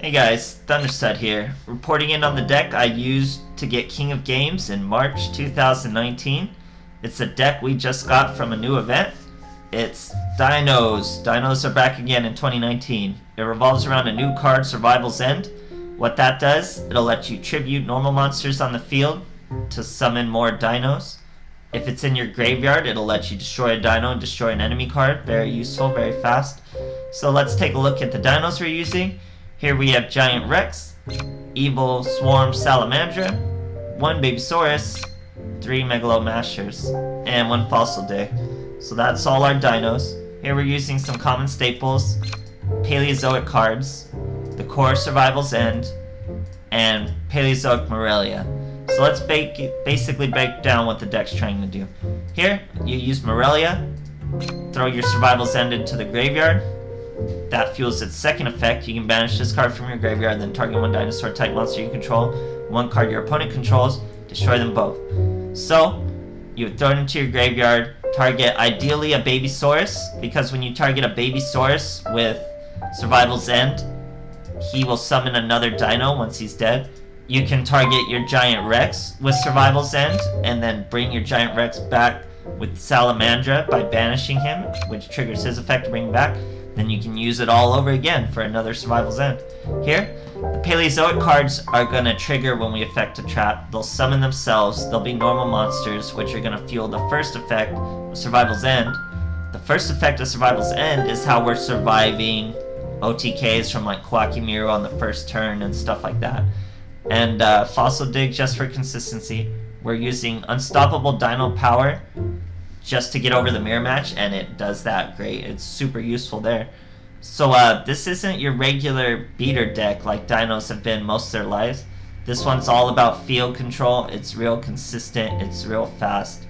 Hey guys, Thunderstud here, reporting in on the deck I used to get King of Games in March 2019. It's a deck we just got from a new event. It's Dinos. Dinos are back again in 2019. It revolves around a new card, Survival's End. What that does, it'll let you tribute normal monsters on the field to summon more Dinos. If it's in your graveyard, it'll let you destroy a Dino and destroy an enemy card. Very useful, very fast. So let's take a look at the Dinos we're using. Here we have Giant Rex, Evil Swarm Salamandra, 1 Babysaurus, 3 Megalomashers, and 1 Fossil Dig. So that's all our Dinos. Here we're using some common staples, Paleozoic cards, the core Survival's End, and Paleozoic Morelia. So let's basically break down what the deck's trying to do. Here, you use Morelia, throw your Survival's End into the graveyard. That fuels its second effect. You can banish this card from your graveyard, then target 1 dinosaur type monster you control, 1 card your opponent controls, destroy them both. So, you would throw it into your graveyard, target ideally a Babysaurus, because when you target a Babysaurus with Survival's End, he will summon another dino once he's dead. You can target your Giant Rex with Survival's End, and then bring your Giant Rex back with Salamandra by banishing him, which triggers his effect to bring him back. Then you can use it all over again for another Survival's End. Here, the Paleozoic cards are going to trigger when we effect a trap. They'll summon themselves, they'll be normal monsters, which are going to fuel the first effect of Survival's End. The first effect of Survival's End is how we're surviving OTKs from like Quackimiru on the first turn and stuff like that. And Fossil Dig, just for consistency, we're using Unstoppable Dino Power just to get over the mirror match, and it does that great. It's super useful there. So this isn't your regular beater deck like Dinos have been most of their lives. This one's all about field control. It's real consistent, it's real fast.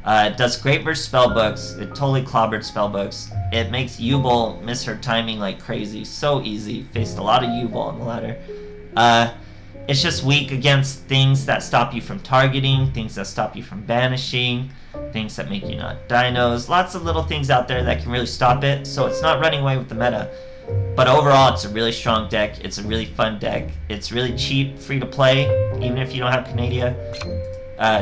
It does great versus spellbooks. It totally clobbered spellbooks. It makes Yubel miss her timing like crazy. So easy. Faced a lot of Yubel on the ladder. It's just weak against things that stop you from targeting, things that stop you from banishing, things that make you not dinos. Lots of little things out there that can really stop it, so it's not running away with the meta. But overall, it's a really strong deck. It's a really fun deck. It's really cheap, free to play, even if you don't have Canadia.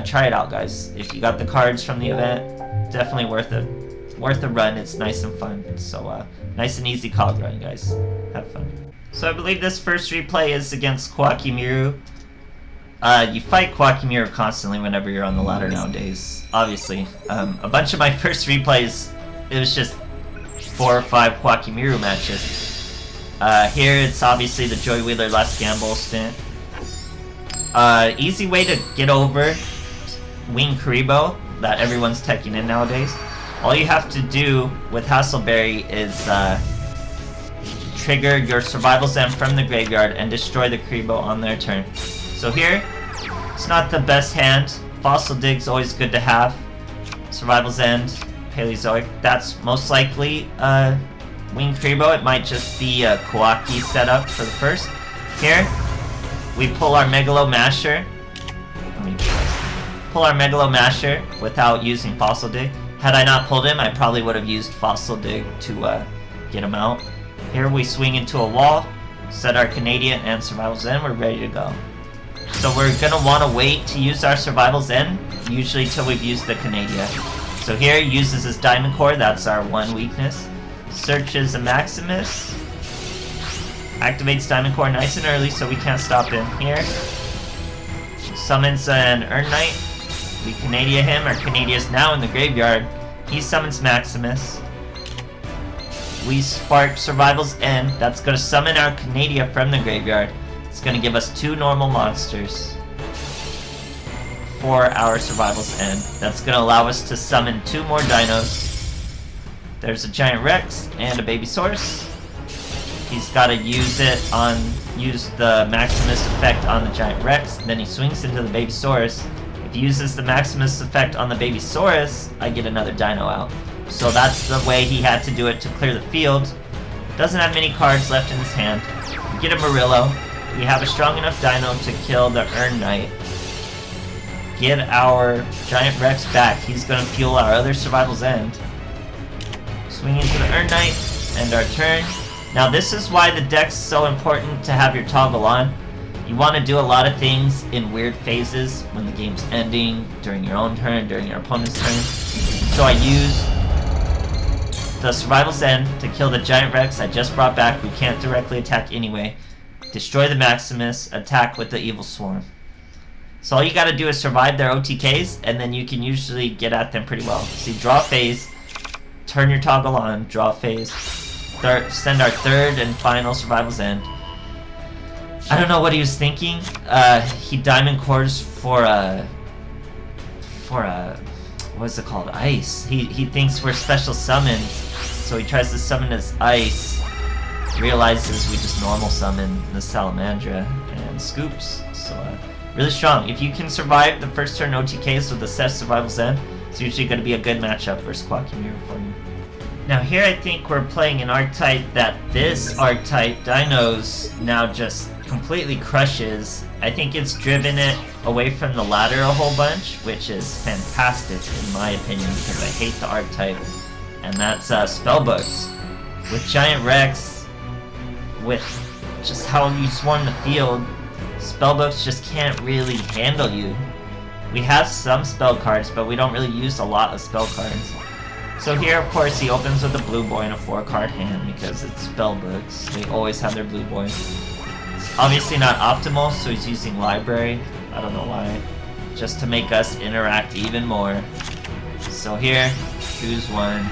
Try it out, guys. If you got the cards from the event, definitely worth a run. It's nice and fun. So nice and easy cog run, guys. Have fun. So I believe this first replay is against Quackimiru. You fight Quackimiru constantly whenever you're on the ladder nowadays, obviously. A bunch of my first replays, it was just 4 or 5 Quackimiru matches. Here it's obviously the Joy Wheeler Last Gamble stint. Easy way to get over Wing Karibo that everyone's teching in nowadays. All you have to do with Hassleberry is trigger your Survival's End from the graveyard and destroy the Karibo on their turn. So here, it's not the best hand. Fossil Dig's always good to have. Survival's End, Paleozoic. That's most likely Wing Karibo. It might just be a Kawaki setup for the first. Here, we pull our Megalomasher. Pull our Megalomasher without using Fossil Dig. Had I not pulled him, I probably would have used Fossil Dig to get him out. Here we swing into a wall, set our Canadian and Survival's End, we're ready to go. So we're going to want to wait to use our Survival's End, usually till we've used the Canadia. So here, uses his Diamond Core, that's our one weakness. Searches a Maximus. Activates Diamond Core nice and early so we can't stop him. Here, summons an Urn Knight. We Canadia him, our Canadia's now in the graveyard. He summons Maximus. We spark Survival's End. That's going to summon our Canadia from the graveyard. It's going to give us 2 normal monsters for our Survival's End. That's going to allow us to summon 2 more dinos. There's a Giant Rex and a Babysaurus. He's got to use the Maximus effect on the Giant Rex. Then he swings into the Babysaurus. If he uses the Maximus effect on the Babysaurus, I get another dino out. So that's the way he had to do it to clear the field. Doesn't have many cards left in his hand. We get a Murillo. We have a strong enough dino to kill the Urn Knight. Get our Giant Rex back. He's going to fuel our other Survival's End. Swing into the Urn Knight, end our turn. Now this is why the deck's so important to have your toggle on. You want to do a lot of things in weird phases when the game's ending, during your own turn, during your opponent's turn. So I use the Survival's End to kill the Giant Rex I just brought back. We can't directly attack anyway. Destroy the Maximus, attack with the Evil Swarm. So all you gotta do is survive their OTKs, and then you can usually get at them pretty well. See, draw phase, turn your toggle on, draw phase, send our third and final Survival's End. I don't know what he was thinking. He diamond cores for what's it called? Ice. He thinks we're special summons, so he tries to summon as ice. Realizes we just normal summon the Salamandra and scoops. So really strong. If you can survive the first turn OTKs with the set Survival's End, it's usually going to be a good matchup versus Quackmere for you. Now here I think we're playing an archetype that this archetype, Dinos, now just completely crushes. I think it's driven it away from the ladder a whole bunch, which is fantastic in my opinion because I hate the archetype. And that's Spellbooks. With Giant Rex, with just how you swarm the field, Spellbooks just can't really handle you. We have some spell cards, but we don't really use a lot of spell cards. So here, of course, he opens with a blue boy and a 4-card hand because it's Spellbooks. They always have their blue boys. It's obviously not optimal, so he's using Library. I don't know why. Just to make us interact even more. So here, choose one.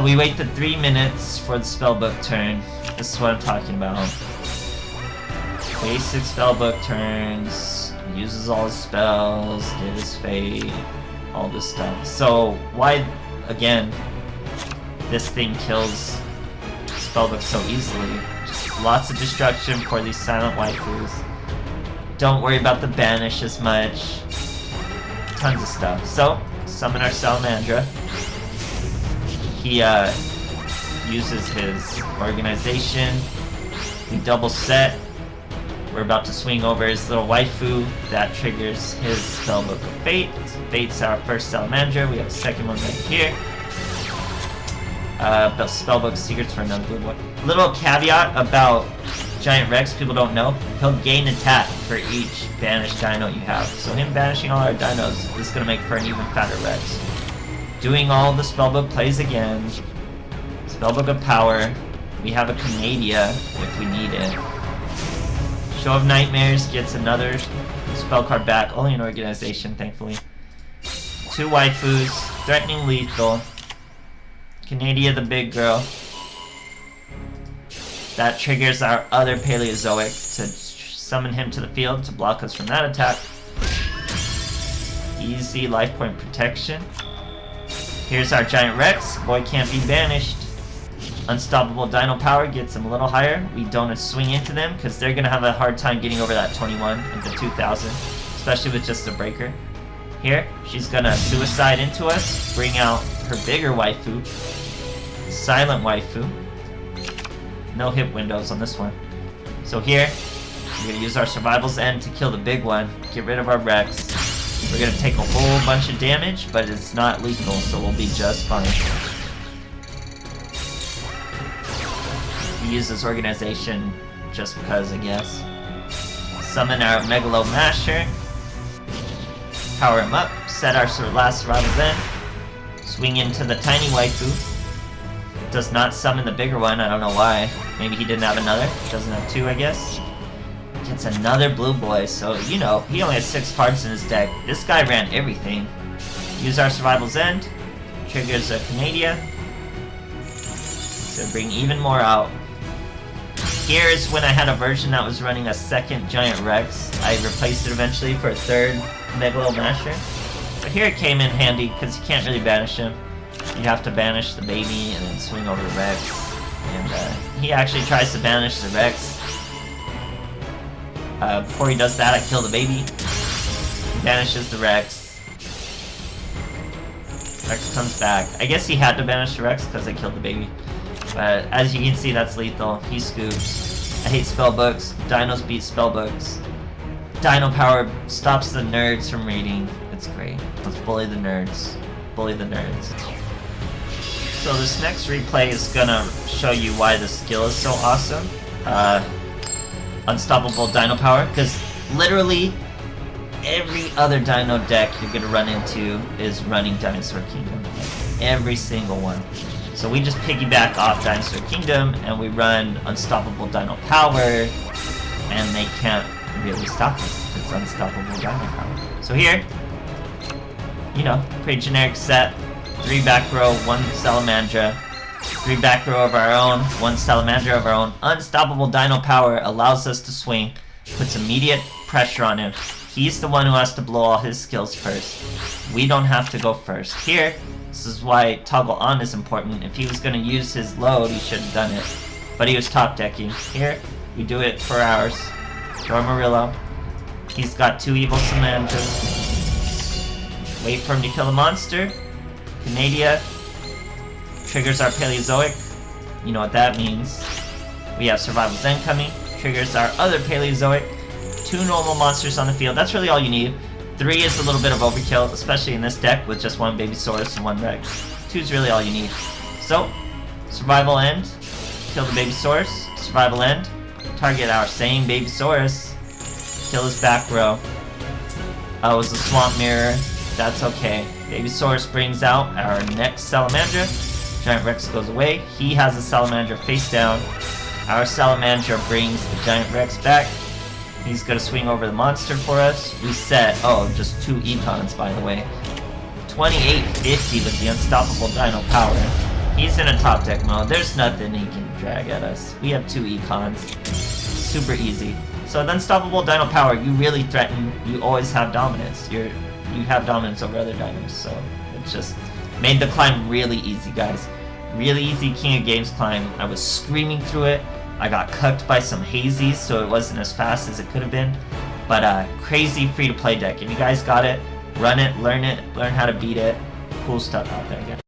We wait the 3 minutes for the Spellbook turn. This is what I'm talking about. Basic Spellbook turns, uses all his spells, get his fate, all this stuff. So why, again, this thing kills Spellbook so easily? Just lots of destruction for these silent waifus. Don't worry about the banish as much. Tons of stuff. So, summon our Salamandra. He uses his organization. We double set. We're about to swing over his little waifu. That triggers his Spellbook of Fate. Fate's our first Salamandra. We have a second one right here. Spellbook Secrets for another blue boy. Little caveat about Giant Rex, people don't know. He'll gain attack for each banished dino you have. So him banishing all our dinos is going to make for an even fatter Rex. Doing all the Spellbook plays again. Spellbook of Power. We have a Canadia if we need it. Show of Nightmares gets another spell card back, only an organization, thankfully. 2 waifus, threatening lethal. Canadia the big girl. That triggers our other Paleozoic to summon him to the field to block us from that attack. Easy life point protection. Here's our Giant Rex. Boy can't be banished. Unstoppable Dino Power gets him a little higher. We don't swing into them because they're going to have a hard time getting over that 21 into 2000, especially with just a breaker. Here, she's going to suicide into us, bring out her bigger waifu, silent waifu. No hit windows on this one. So here, we're going to use our Survival's End to kill the big one, get rid of our Rex. We're going to take a whole bunch of damage, but it's not lethal, so we'll be just fine. He uses organization just because, I guess. Summon our Megalo Masher. Power him up. Set our last Survival's End. Swing into the tiny waifu. Does not summon the bigger one, I don't know why. Maybe he didn't have another. Doesn't have 2, I guess. Gets another blue boy, so, you know, he only has 6 cards in his deck. This guy ran everything. Use our Survival's End. Triggers a Canadia. So bring even more out. Here is when I had a version that was running a second Giant Rex. I replaced it eventually for a third Megalo Masher. But here it came in handy because you can't really banish him. You have to banish the baby and then swing over the Rex. And he actually tries to banish the Rex. Before he does that, I kill the baby. He banishes the Rex. Rex comes back. I guess he had to banish the Rex because I killed the baby. But as you can see, that's lethal. He scoops. I hate spellbooks. Dinos beat spellbooks. Dino Power stops the nerds from reading. It's great. Let's bully the nerds. Bully the nerds. So this next replay is gonna show you why the skill is so awesome. Unstoppable Dino Power, because literally every other Dino deck you're gonna run into is running Dinosaur Kingdom. Like, every single one. So we just piggyback off Dinosaur Kingdom and we run Unstoppable Dino Power, and they can't really stop it. It's Unstoppable Dino Power. So here, you know, pretty generic set. 3 back row, 1 Salamandra. 3 back row of our own, 1 Salamandra of our own. Unstoppable Dino Power allows us to swing, puts immediate pressure on him. He's the one who has to blow all his skills first. We don't have to go first. Here, this is why toggle on is important. If he was going to use his load, he should have done it. But he was top decking. Here, we do it for ours. Dormarillo. He's got 2 evil Salamandras. Wait for him to kill a monster. Canadia triggers our Paleozoic. You know what that means. We have Survival Zen coming. Triggers our other Paleozoic. 2 normal monsters on the field. That's really all you need. 3 is a little bit of overkill, especially in this deck with just 1 Babysaurus and 1 Rex. 2 is really all you need. So, Survival End. Kill the Babysaurus. Survival End. Target our same Babysaurus. Kill his back row. It was a Swamp Mirror. That's okay. Babysaurus brings out our next Salamandra. Giant Rex goes away. He has a Salamandra face down. Our Salamandra brings the Giant Rex back. He's gonna swing over the monster for us. We set, just 2 Econs by the way. 2850 with the Unstoppable Dino Power. He's in a top deck mode. There's nothing he can drag at us. We have 2 Econs. Super easy. So the Unstoppable Dino Power, you really threaten, you always have dominance. You have dominance over other dinos, so it just made the climb really easy, guys. Really easy King of Games climb. I was screaming through it. I got cucked by some hazies, so it wasn't as fast as it could have been. But crazy free-to-play deck. If you guys got it, run it, learn how to beat it. Cool stuff out there, guys.